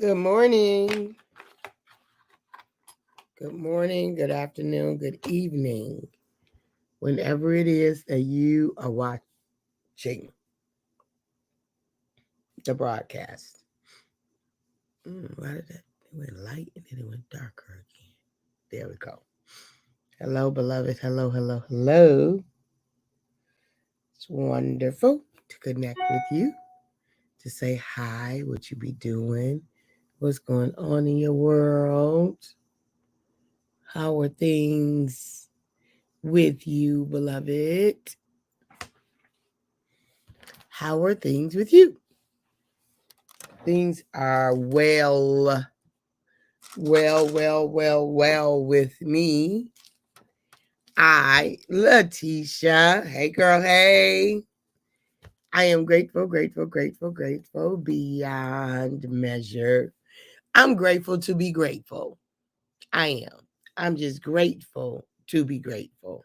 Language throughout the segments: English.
Good morning. Good morning, good afternoon, good evening. Whenever it is that you are watching the broadcast. Why did that? It went light and then it went darker again. There we go. Hello, beloved. Hello, hello, hello. It's wonderful to connect with you, to say hi, what you be doing, what's going on in your world, how are things with you, beloved? How are things with you? Things are well with me. Letitia. Hey, girl. Hey. I am grateful beyond measure. I'm grateful to be grateful. I am. I'm just grateful to be grateful.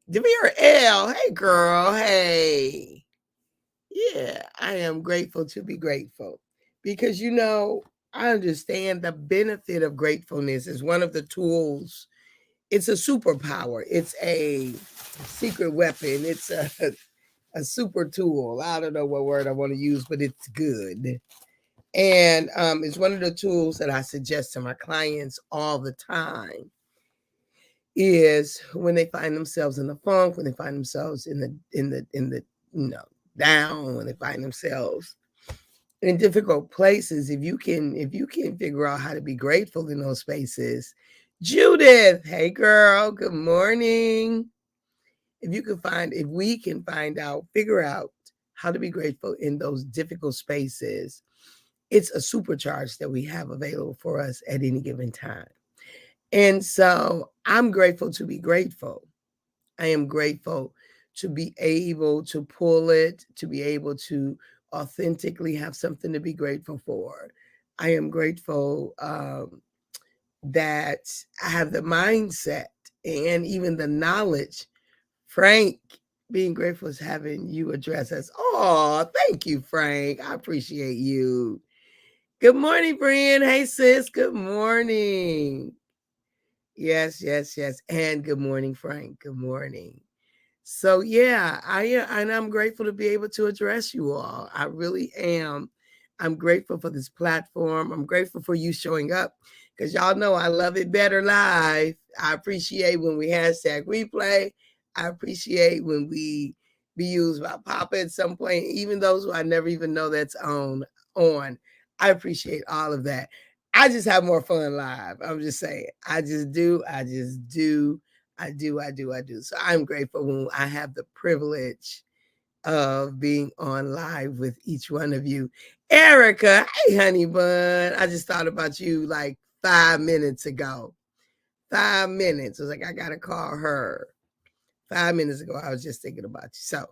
Devere L. Hey, girl. Hey. Yeah, I am grateful to be grateful because, I understand the benefit of gratefulness is one of the tools. It's a superpower. It's a secret weapon. It's a super tool. I don't know what word I want to use, but it's good. And it's one of the tools that I suggest to my clients all the time is when they find themselves in the funk, when they find themselves in the down, when they find themselves in difficult places, if you can figure out how to be grateful in those spaces. Judith, hey girl, good morning. If we can figure out how to be grateful in those difficult spaces, it's a supercharge that we have available for us at any given time. And so I'm grateful to be grateful. I am grateful to be able to pull it, to be able to authentically have something to be grateful for. I am grateful that I have the mindset and even the knowledge. Frank, being grateful is having you address us. Oh, thank you, Frank. I appreciate you. Good morning, Brian. Hey, sis. Good morning. Yes. And good morning, Frank. Good morning. So yeah, and I'm grateful to be able to address you all. I really am. I'm grateful for this platform. I'm grateful for you showing up because y'all know I love it better live. I appreciate when we hashtag replay. I appreciate when we be used by Papa at some point, even those who I never even know that's on. I appreciate all of that. I just have more fun live. I'm just saying. I just do. I do. So I'm grateful when I have the privilege of being on live with each one of you. Erica, hey, honey bun. I just thought about you like 5 minutes ago. 5 minutes. I was like, I got to call her. 5 minutes ago, I was just thinking about you. So,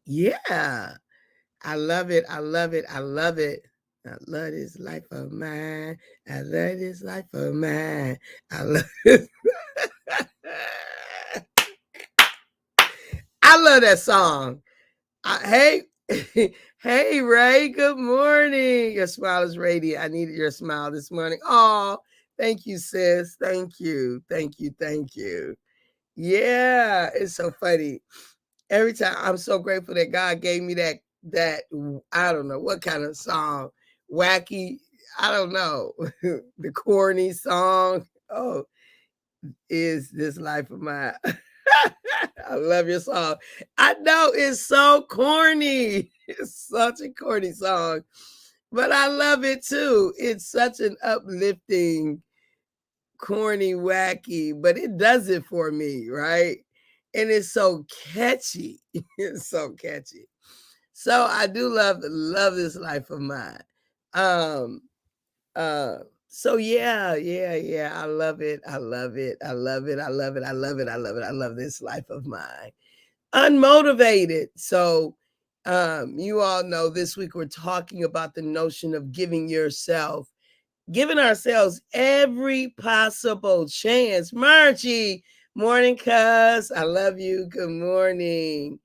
yeah, I love it. I love it. I love this life of mine. I love this life of mine. I love this. I love that song. Hey, hey, Ray. Good morning. Your smile is radiant. I needed your smile this morning. Oh, thank you, sis. Thank you. Yeah, it's so funny. Every time I'm so grateful that God gave me that I don't know what kind of song, wacky. I don't know the corny song. Oh, is this life of mine? I love your song. I know it's so corny. It's such a corny song, but I love it too. It's such an uplifting, corny, wacky, but it does it for me, right? And it's so catchy. It's so catchy. So I do love this life of mine. Um, uh, so yeah. I love it. I love it. I love it. I love it. I love it. I love it. I love this life of mine. Unmotivated. So you all know this week we're talking about the notion of giving ourselves every possible chance. Margie, morning, cuz. I love you. Good morning.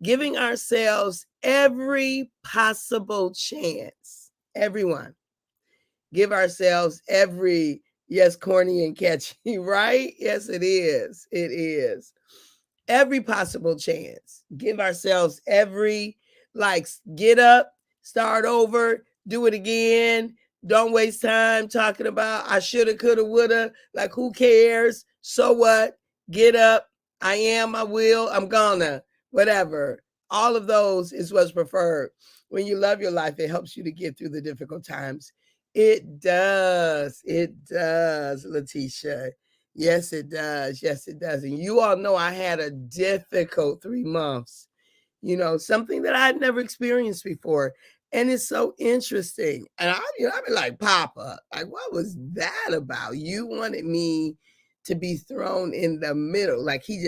Giving ourselves every possible chance. Everyone. Give ourselves every, yes, corny and catchy, right? Yes, it is. It is. Every possible chance. Give ourselves every, like, get up, start over, do it again. Don't waste time talking about I shoulda, coulda, woulda. Like, who cares? So what? Get up. I am, I will, I'm gonna, whatever. All of those is what's preferred. When you love your life, it helps you to get through the difficult times. It does. It does, Letitia. Yes, it does. Yes, it does. And you all know I had a difficult 3 months, something that I had never experienced before. And it's so interesting. And I've been like, Papa, like, what was that about? You wanted me to be thrown in the middle. Like, he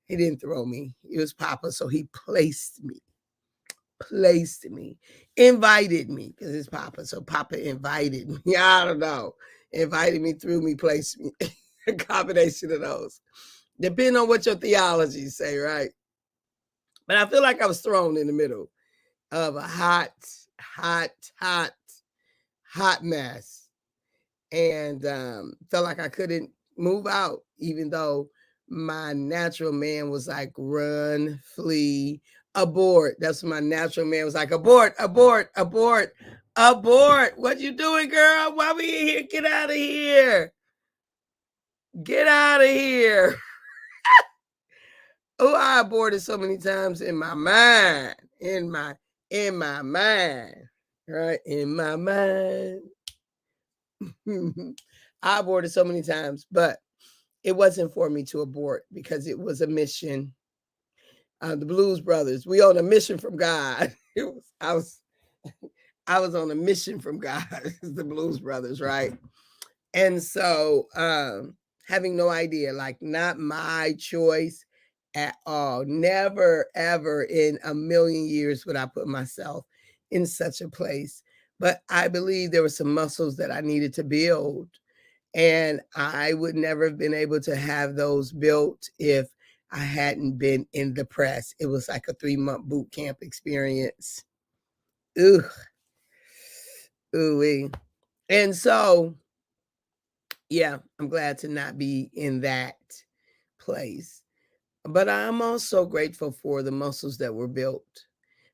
didn't throw me. It was Papa. So he placed me, invited me, because it's Papa. So Papa invited me. I don't know. Invited me, threw me, placed me. A combination of those. Depending on what your theology say, right? But I feel like I was thrown in the middle of a hot, hot, hot, hot mess. And felt like I couldn't move out, even though my natural man was like, run, flee, abort. That's what my natural man was like, abort, abort, abort, abort. What you doing, girl? Why we in here? Get out of here. Get out of here. Oh, I aborted so many times in my mind. In my mind. Right? In my mind. I aborted so many times, but it wasn't for me to abort because it was a mission. The Blues Brothers, we on a mission from God. I was on a mission from God. The Blues Brothers, right? And so having no idea, like, not my choice at all. Never ever in a million years would I put myself in such a place. But I believe there were some muscles that I needed to build, and I would never have been able to have those built if I hadn't been in the press. It was like a 3-month boot camp experience. Ooh, ooh. And so, yeah, I'm glad to not be in that place. But I'm also grateful for the muscles that were built,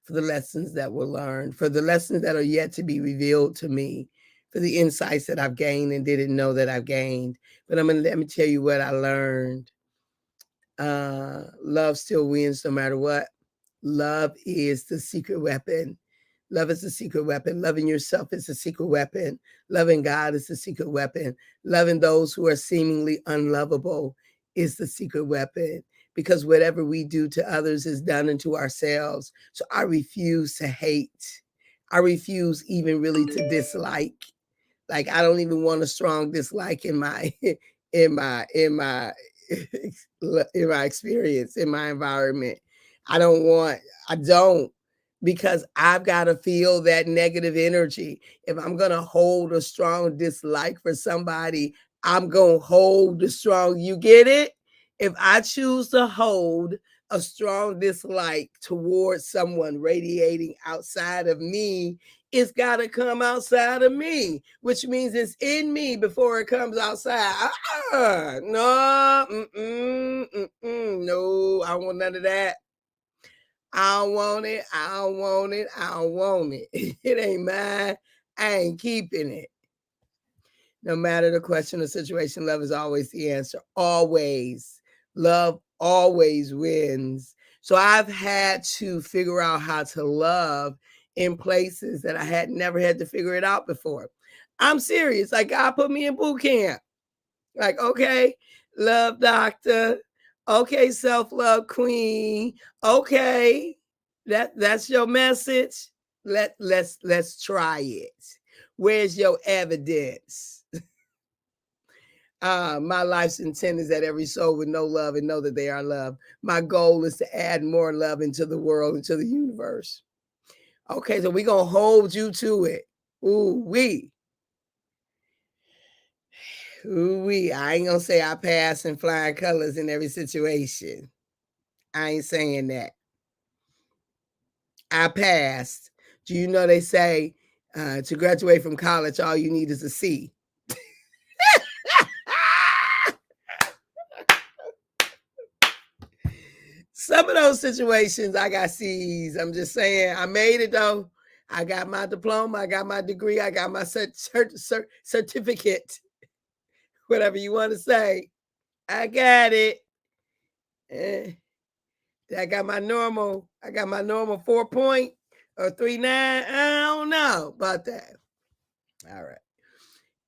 for the lessons that were learned, for the lessons that are yet to be revealed to me, for the insights that I've gained and didn't know that I've gained. But let me tell you what I learned. Love still wins no matter what. Love is the secret weapon. Love is the secret weapon. Loving yourself is the secret weapon. Loving God is the secret weapon. Loving those who are seemingly unlovable is the secret weapon, because whatever we do to others is done unto ourselves. So I refuse to hate. I refuse even really to dislike. Like, I don't even want a strong dislike in my in my in my in my experience, in my environment. I don't want, I don't, because I've got to feel that negative energy. If I'm going to hold a strong dislike for somebody, I'm going to hold the strong, you get it? If I choose to hold a strong dislike towards someone radiating outside of me, it's got to come outside of me, which means it's in me before it comes outside. No, no, I don't want none of that. I don't want it. I don't want it. I don't want it. It ain't mine. I ain't keeping it. No matter the question or situation, love is always the answer. Always. Love always wins. So I've had to figure out how to love in places that I had never had to figure it out before. I'm serious. Like, God put me in boot camp. Like, okay, love doctor. Okay, self-love queen. Okay. That's your message. Let's try it. Where's your evidence? My life's intent is that every soul would know love and know that they are loved. My goal is to add more love into the world, into the universe. Okay, so we're going to hold you to it. Ooh, we. Ooh, we. I ain't going to say I pass in flying colors in every situation. I ain't saying that. I passed. Do you know they say To graduate from college, all you need is a C. Some of those situations, I got C's. I'm just saying, I made it though. I got my diploma, I got my degree, I got my certificate, whatever you want to say. I got it. Eh, I got my normal 4 point or 3.9. I don't know about that. All right.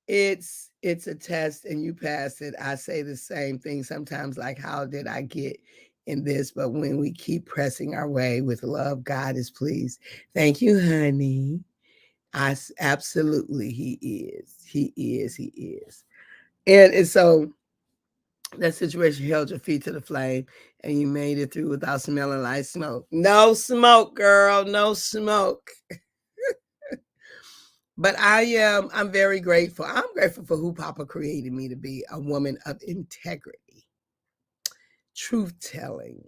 It's a test and you pass it. I say the same thing sometimes, like, how did I get in this? But when we keep pressing our way with love, God is pleased. Thank you, honey. Absolutely, he is. He is. He is. And so that situation held your feet to the flame and you made it through without smelling like smoke. No smoke, girl. No smoke. But I'm very grateful. I'm grateful for who Papa created me to be, a woman of integrity, truth telling,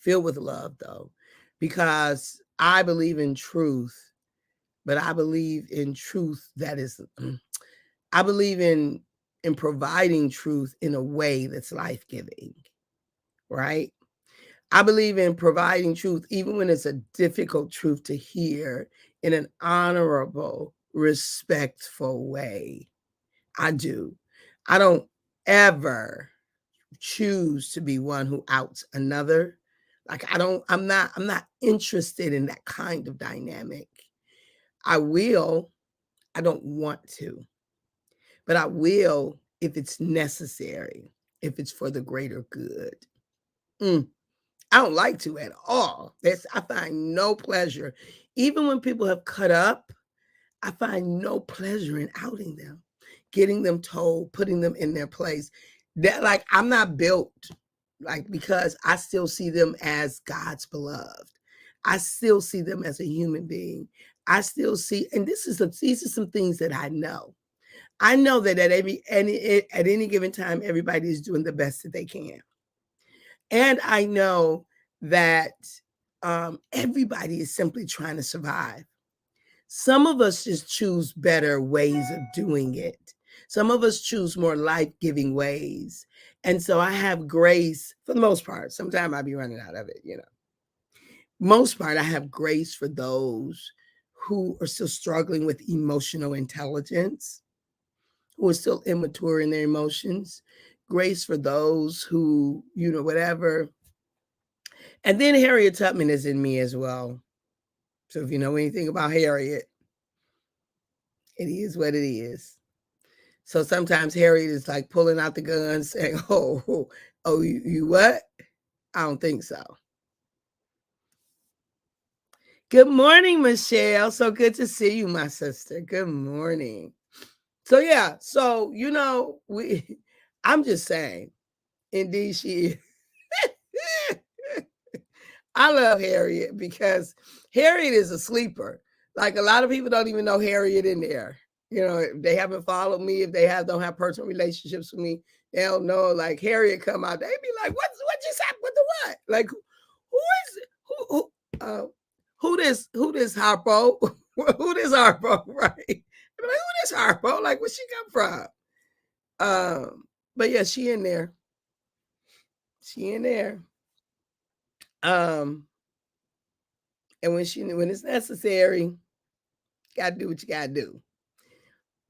filled with love, though, because I believe in truth, but I believe in truth that is, I believe in providing truth in a way that's life giving, right? I believe in providing truth, even when it's a difficult truth to hear, in an honorable, respectful way. I do. I don't ever choose to be one who outs another. Like I'm not interested in that kind of dynamic. I will, I don't want to, but I will if it's necessary, if it's for the greater good. Mm, I don't like to at all. I find no pleasure. Even when people have cut up, I find no pleasure in outing them, getting them told, putting them in their place. That, like, I'm not built like, because I still see them as God's beloved. I still see them as a human being. I still see, and these are some things that I know. I know that at any given time, everybody is doing the best that they can. And I know that everybody is simply trying to survive. Some of us just choose better ways of doing it. Some of us choose more life giving ways. And so I have grace for the most part. Sometimes I'll be running out of it, you know. Most part, I have grace for those who are still struggling with emotional intelligence, who are still immature in their emotions. Grace for those who, you know, whatever. And then Harriet Tubman is in me as well. So if you know anything about Harriet, it is what it is. So sometimes Harriet is like pulling out the gun saying, oh, you what? I don't think so. Good morning, Michelle. So good to see you, my sister. Good morning. So yeah, so you know, I'm just saying, indeed she is. I love Harriet because Harriet is a sleeper. Like, a lot of people don't even know Harriet in there. You know, if they haven't followed me, if they don't have personal relationships with me, they don't know. Like, Harriet come out, they be like, what just happened with the what? Like, who is it? Who this Harpo? Who this Harpo? Right? Like, who this Harpo? Like, where she come from? But yeah, she in there. She in there. Um, and when it's necessary, gotta do what you gotta do.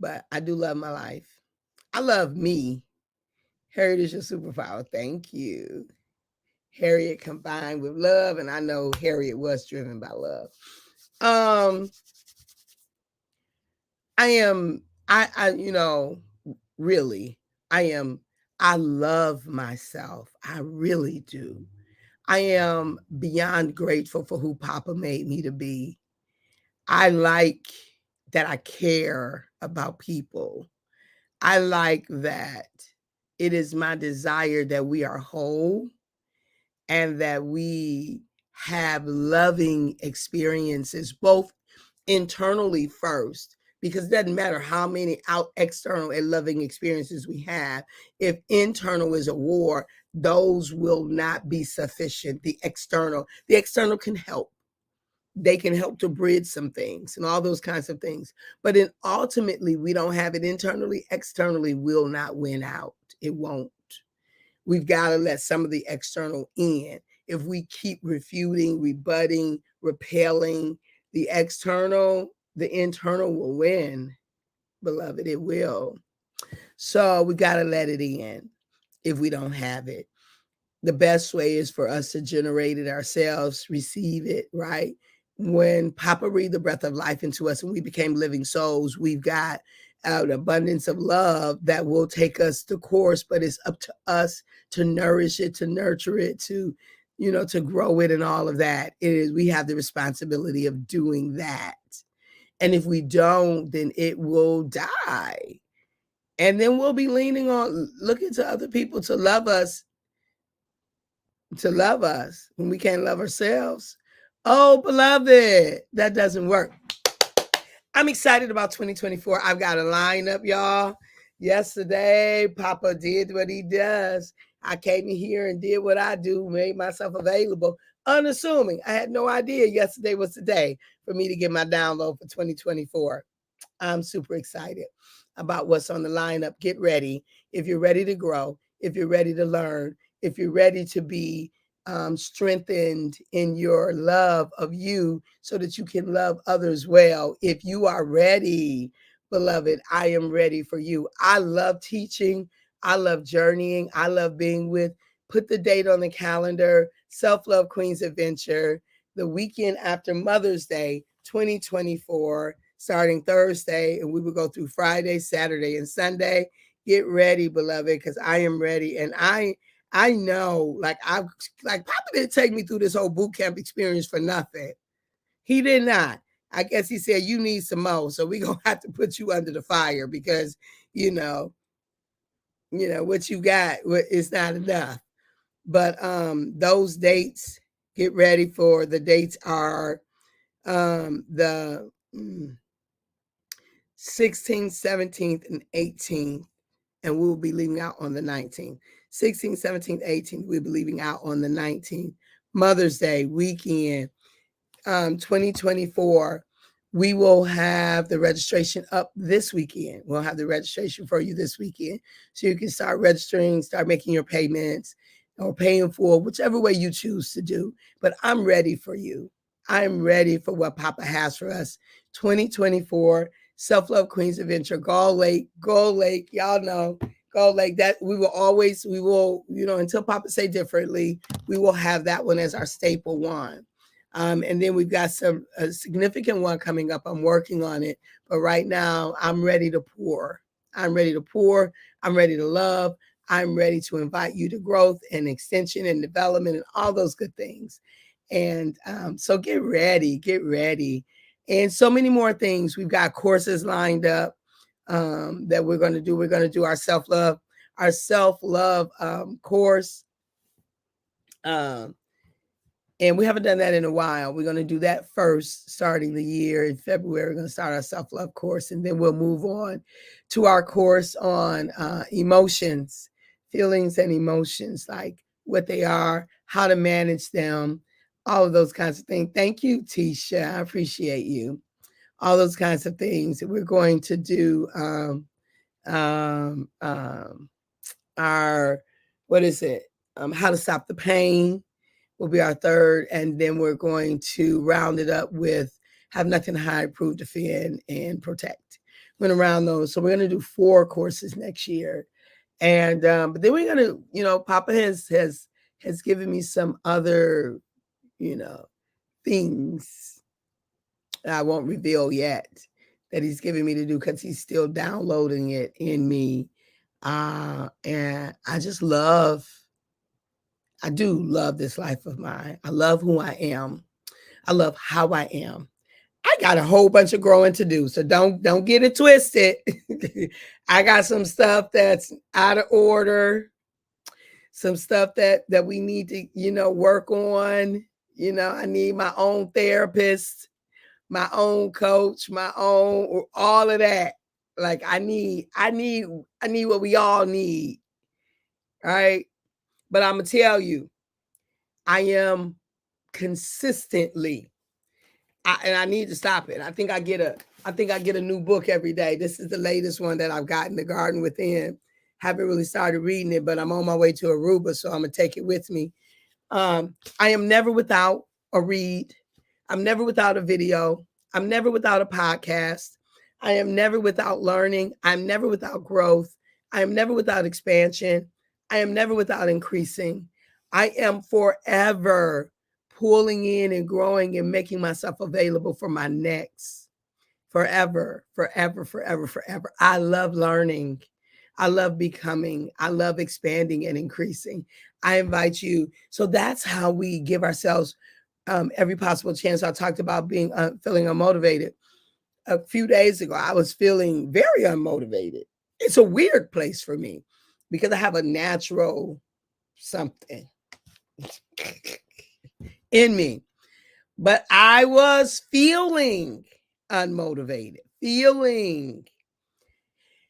But I do love my life. I love me. Harriet is your superpower. Thank you. Harriet combined with love, and I know Harriet was driven by love. I am, you know, really, I love myself. I really do. I am beyond grateful for who Papa made me to be. I like that I care about people. I like that it is my desire that we are whole and that we have loving experiences, both internally first, because it doesn't matter how many external and loving experiences we have. If internal is a war, those will not be sufficient. The external can help, they can help to bridge some things and all those kinds of things. But then ultimately, we don't have it internally, externally will not win out. It won't. We've got to let some of the external in. If we keep refuting, rebutting, repelling the external, the internal will win, beloved. It will. So we got to let it in if we don't have it. The best way is for us to generate it ourselves, receive it, right? When Papa breathed the breath of life into us and we became living souls, we've got an abundance of love that will take us the course, but it's up to us to nourish it, to nurture it, to grow it and all of that. It is, we have the responsibility of doing that. And if we don't, then it will die. And then we'll be leaning on, looking to other people to love us when we can't love ourselves. Oh, beloved, that doesn't work. I'm excited about 2024. I've got a lineup, y'all. Yesterday, Papa did what he does. I came in here and did what I do, made myself available, unassuming. I had no idea yesterday was the day for me to get my download for 2024. I'm super excited about what's on the lineup. Get ready. If you're ready to grow, if you're ready to learn, if you're ready to be strengthened in your love of you so that you can love others well. If you are ready, beloved, I am ready for you. I love teaching. I love journeying. I love being with. Put the date on the calendar. Self Love Queens Adventure, the weekend after Mother's Day, 2024, starting Thursday, and we will go through Friday, Saturday, and Sunday. Get ready, beloved, because I am ready. And I know, like Papa didn't take me through this whole boot camp experience for nothing. He did not. I guess he said you need some more, so we're gonna have to put you under the fire because you know, what you got is not enough. But those dates, get ready for the dates are the 16th, 17th, and 18th, and we'll be leaving out on the 19th. 16th, 17th, 18th, we'll be leaving out on the 19th. Mother's Day weekend, 2024. We will have the registration up this weekend. We'll have the registration for you this weekend. So you can start registering, start making your payments or paying for whichever way you choose to do. But I'm ready for you. I'm ready for what Papa has for us. 2024 Self Love Queens Adventure, Gull Lake, y'all know. Gull Lake, that we will, until Papa say differently, we will have that one as our staple one. And then we've got a significant one coming up. I'm working on it. But right now, I'm ready to pour. I'm ready to pour. I'm ready to love. I'm ready to invite you to growth and extension and development and all those good things. And so get ready, get ready. And so many more things. We've got courses lined up that we're going to do. We're going to do our self-love course. And we haven't done that in a while. We're going to do that first, starting the year in February. We're going to start our self-love course, and then we'll move on to our course on emotions, feelings and emotions, like what they are, how to manage them, all of those kinds of things. Thank you, Tisha. I appreciate you. All those kinds of things. We're going to do our, what is it? How to stop the pain will be our third. And then we're going to round it up with have nothing to hide, prove, defend, and protect. We're going to round those. So we're going to do 4 courses next year. And but then we're going to, Papa has given me some other, things I won't reveal yet that he's giving me to do because he's still downloading it in me. And I do love this life of mine. I love who I am. I love how I am. I got a whole bunch of growing to do, so don't get it twisted. I got some stuff that's out of order, some stuff that we need to, work on. I need my own therapist, my own coach, my own all of that. Like I need what we all need. All right. But I'm gonna tell you, I am consistently And I need to stop it. I think I get a new book every day. This is the latest one that I've gotten, The Garden Within. Haven't really started reading it, but I'm on my way to Aruba, so I'm gonna take it with me. I am never without a read. I'm never without a video. I'm never without a podcast. I am never without learning. I'm never without growth. I am never without expansion. I am never without increasing. I am forever pulling in and growing and making myself available for my next. Forever, forever, forever, forever. I love learning. I love becoming. I love expanding and increasing. I invite you. So that's how we give ourselves every possible chance. I talked about being feeling unmotivated. A few days ago, I was feeling very unmotivated. It's a weird place for me because I have a natural something in me, but I was feeling unmotivated, feeling.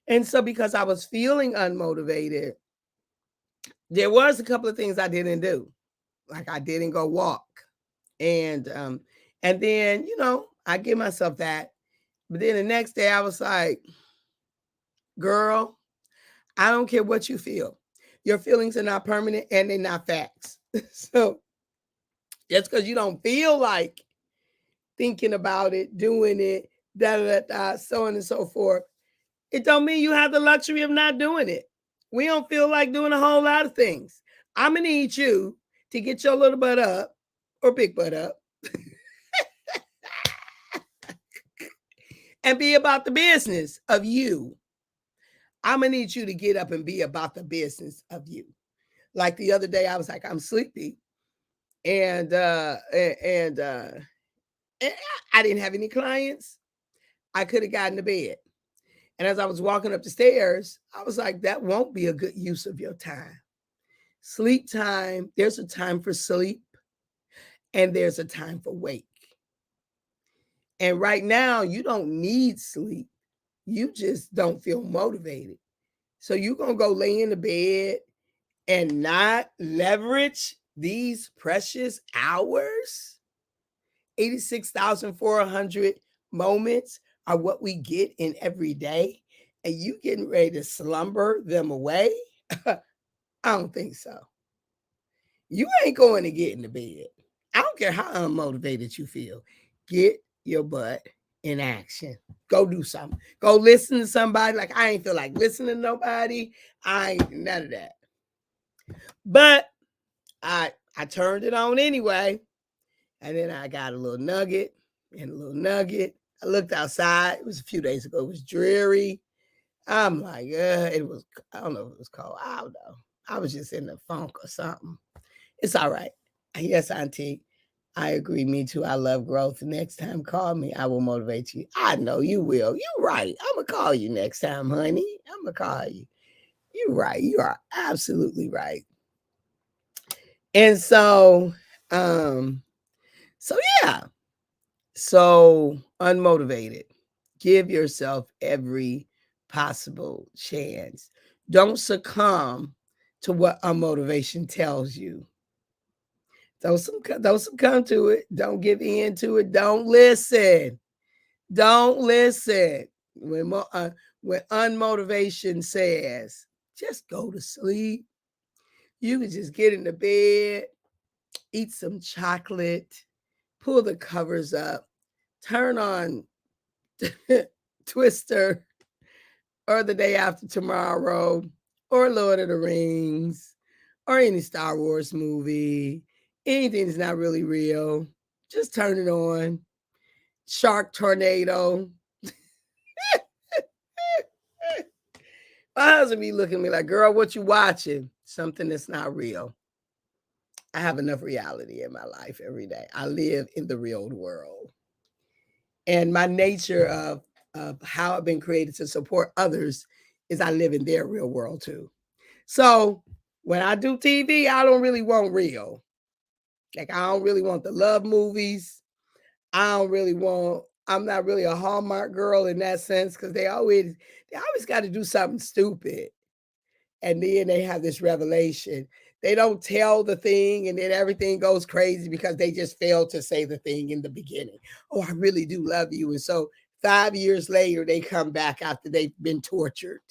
And so, because I was feeling unmotivated, there was a couple of things I didn't do. Like I didn't go walk. And then, I give myself that. But then the next day I was like, girl, I don't care what you feel. Your feelings are not permanent and they're not facts. So just because you don't feel like thinking about it, doing it, da da da, so on and so forth, it don't mean you have the luxury of not doing it. We don't feel like doing a whole lot of things. I'm gonna need you to get your little butt up or big butt up and be about the business of you. I'm gonna need you to get up and be about the business of you. Like the other day, I was like, I'm sleepy, and I didn't have any clients. I could have gotten to bed. And as I was walking up the stairs, I was like, that won't be a good use of your time. Sleep time, there's a time for sleep and there's a time for wake. And right now, you don't need sleep. You just don't feel motivated. So you're going to go lay in the bed and not leverage these precious hours. 86,400 moments are what we get in every day. And you getting ready to slumber them away? I don't think so. You ain't going to get in the bed. I don't care how unmotivated you feel. Get your butt in action. Go do something. Go listen to somebody. Like I ain't feel like listening to nobody. I ain't none of that. But I turned it on anyway. And then I got a little nugget and a little nugget. I looked outside. It was a few days ago. It was dreary. I'm like, it was, I don't know if it was cold. I don't know. I was just in the funk or something. It's all right. Yes, Auntie. I agree. Me too. I love growth. Next time, call me. I will motivate you. I know you will. You're right. I'm going to call you next time, honey. I'm going to call you. You're right. You are absolutely right. And um, so yeah. So unmotivated. Give yourself every possible chance. Don't succumb to what unmotivation tells you. Don't succumb to it. Don't give in to it. Don't listen. Don't listen. When unmotivation says, just go to sleep. You can just get in the bed, eat some chocolate, pull the covers up, turn on Twister or The Day After Tomorrow or Lord of the Rings or any Star Wars movie. Anything that's not really real. Just turn it on. Shark Tornado. My husband be looking at me like, girl, what you watching? Something that's not real. I have enough reality in my life every day. I live in the real world. And my nature of how I've been created to support others is I live in their real world too. So when I do TV, I don't really want real. Like I don't really want the love movies. I'm not really a Hallmark girl in that sense because they always got to do something stupid. And then they have this revelation. They don't tell the thing and then everything goes crazy because they just failed to say the thing in the beginning. Oh, I really do love you. And so 5 years later, they come back after they've been tortured.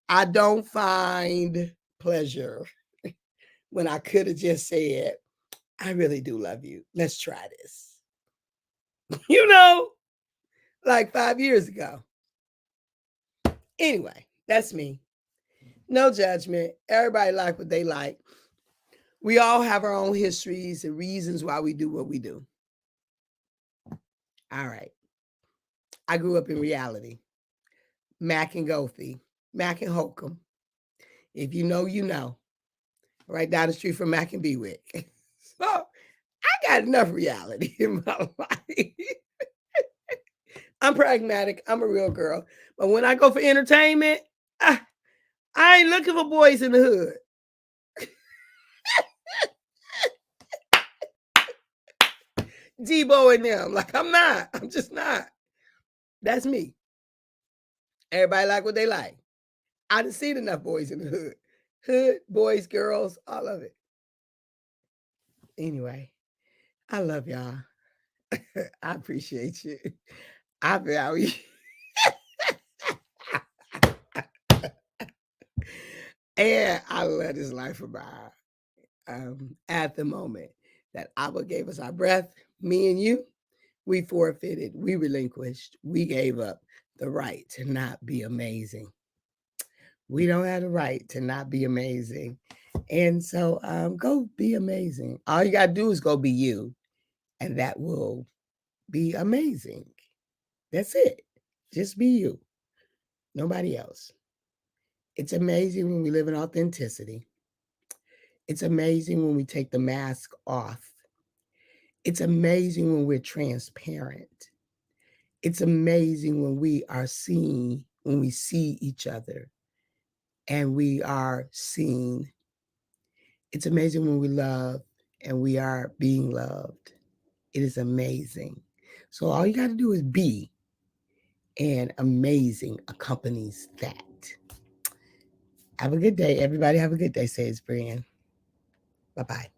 I don't find pleasure when I could have just said, I really do love you. Let's try this. You know, like 5 years ago. Anyway, that's me. No judgment. Everybody like what they like. We all have our own histories and reasons why we do what we do. All right. I grew up in reality. Mac and Gothi, Mac and Holcomb. If you know, you know. Right down the street from Mac and Bewick. So I got enough reality in my life. I'm pragmatic. I'm a real girl. But when I go for entertainment, I ain't looking for boys in the hood. Debo and them. Like, I'm not. I'm just not. That's me. Everybody like what they like. I done seen enough boys in the hood. Hood, boys, girls, all of it. Anyway, I love y'all. I appreciate you. I value and I love this life of mine. At the moment that Abba gave us our breath, me and you, we forfeited, we relinquished, we gave up the right to not be amazing. We don't have the right to not be amazing. And so go be amazing. All you got to do is go be you, and that will be amazing. That's it. Just be you, nobody else. It's amazing when we live in authenticity. It's amazing when we take the mask off. It's amazing when we're transparent. It's amazing when we are seen, when we see each other and we are seen. It's amazing when we love and we are being loved. It is amazing. So all you got to do is be, and amazing accompanies that. Have a good day. Everybody have a good day, says Brian. Bye-bye.